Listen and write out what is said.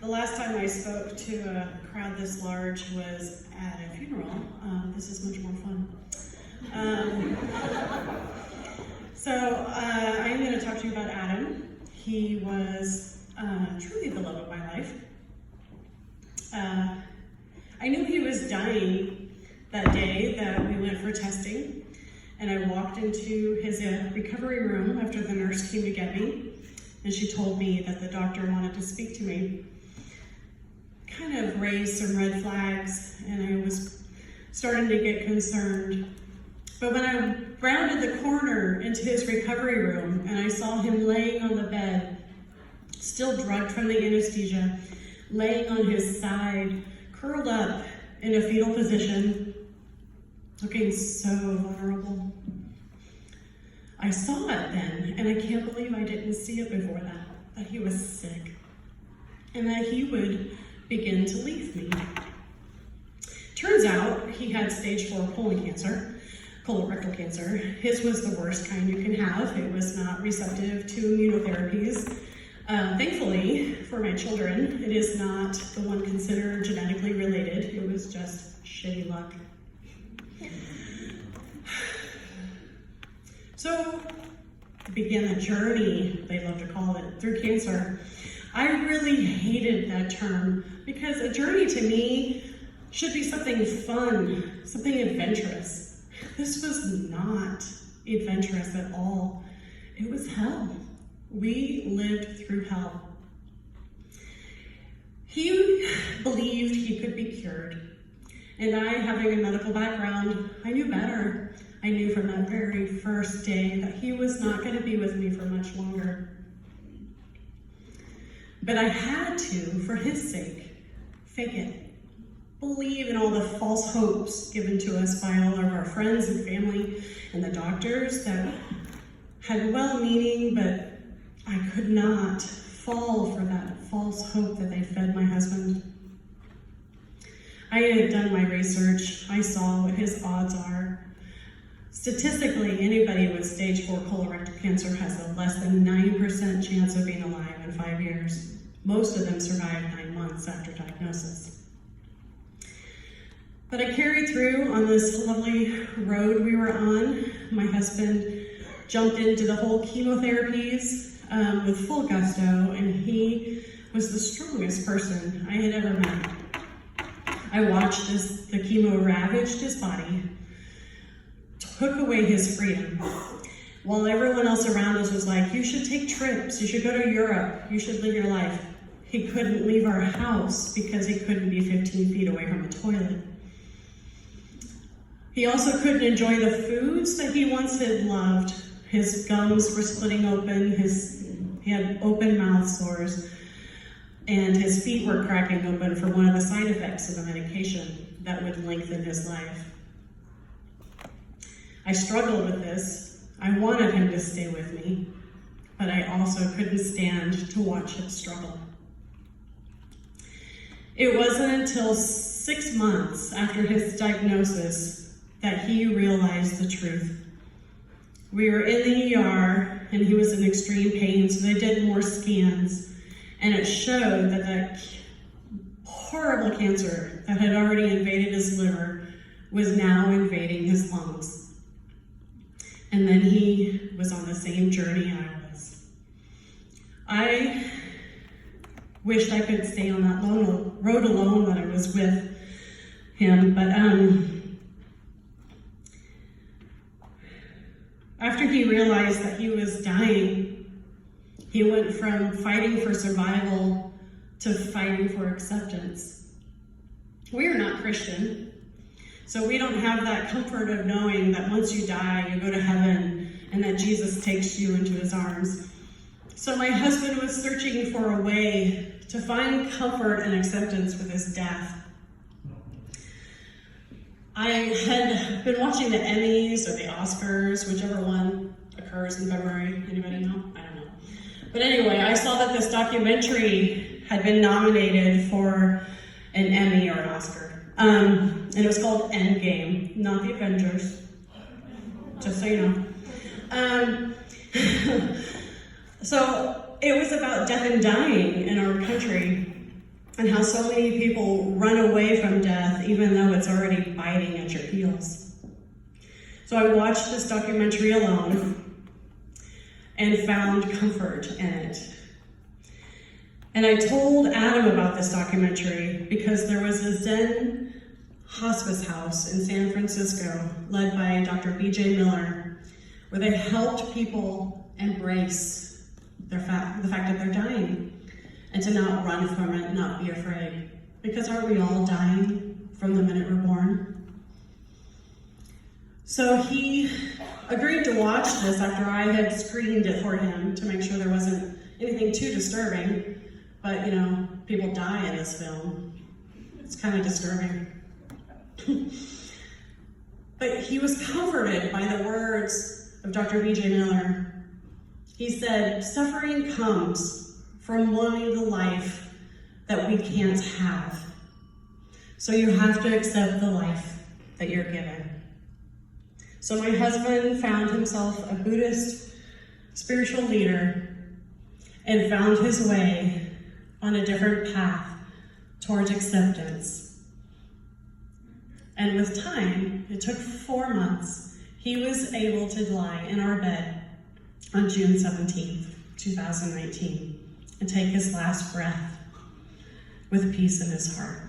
The last time I spoke to a crowd this large was at a funeral. This is much more fun. I'm going to talk to you about Adam. He was truly the love of my life. I knew he was dying that day that we went for testing, and I walked into his recovery room after the nurse came to get me, and she told me that the doctor wanted to speak to me. Kind of raised some red flags, and I was starting to get concerned. But when I rounded the corner into his recovery room and I saw him laying on the bed, still drugged from the anesthesia, laying on his side, curled up in a fetal position, looking so vulnerable. I saw it then, and I can't believe I didn't see it before that he was sick, and that he would begin to leave me. Turns out he had stage 4 colorectal cancer. His was the worst kind you can have. It was not receptive to immunotherapies. Thankfully, for my children, it is not the one considered genetically related. It was just shitty luck. So, to begin the journey, they love to call it, through cancer. I really hated that term because a journey to me should be something fun, something adventurous. This was not adventurous at all. It was hell. We lived through hell. He believed he could be cured. And I, having a medical background, I knew better. I knew from that very first day that he was not going to be with me for much longer. But I had to, for his sake, fake it. Believe in all the false hopes given to us by all of our friends and family and the doctors that had well-meaning, but I could not fall for that false hope that they fed my husband. I had done my research. I saw what his odds are. Statistically, anybody with stage 4 colorectal cancer has a less than 9% chance of being alive in 5 years. Most of them survive 9 months after diagnosis. But I carried through on this lovely road we were on. My husband jumped into the whole chemotherapies with full gusto, and he was the strongest person I had ever met. I watched as the chemo ravaged his body, took away his freedom, while everyone else around us was like, you should take trips, you should go to Europe, you should live your life. He couldn't leave our house because he couldn't be 15 feet away from a toilet. He also couldn't enjoy the foods that he once had loved. His gums were splitting open, he had open mouth sores, and his feet were cracking open for one of the side effects of the medication that would lengthen his life. I struggled with this. I wanted him to stay with me, but I also couldn't stand to watch him struggle. It wasn't until 6 months after his diagnosis that he realized the truth. We were in the ER, and he was in extreme pain, so they did more scans, and it showed that that horrible cancer that had already invaded his liver was now invading his lungs. And then he was on the same journey I was. I wished I could stay on that road alone when I was with him, but after he realized that he was dying, he went from fighting for survival to fighting for acceptance. We are not Christian, so we don't have that comfort of knowing that once you die, you go to heaven and that Jesus takes you into his arms. So my husband was searching for a way to find comfort and acceptance with his death. I had been watching the Emmys or the Oscars, whichever one occurs in February. Anybody know? I don't know. But anyway, I saw that this documentary had been nominated for an Emmy or an Oscar. And it was called Endgame, not the Avengers, just so you know. So it was about death and dying in our country. and how so many people run away from death even though it's already biting at your heels. So I watched this documentary alone and found comfort in it. And I told Adam about this documentary because there was a Zen hospice house in San Francisco led by Dr. B.J. Miller, where they helped people embrace the fact that they're dying and to not run from it, not be afraid. Because aren't we all dying from the minute we're born? So he agreed to watch this after I had screened it for him to make sure there wasn't anything too disturbing. But, people die in this film. It's kind of disturbing. But he was comforted by the words of Dr. B.J. Miller. He said, suffering comes from wanting the life that we can't have. So you have to accept the life that you're given. So my husband found himself a Buddhist spiritual leader and found his way on a different path towards acceptance. And with time, it took 4 months, he was able to lie in our bed on June 17th, 2019, and take his last breath with peace in his heart.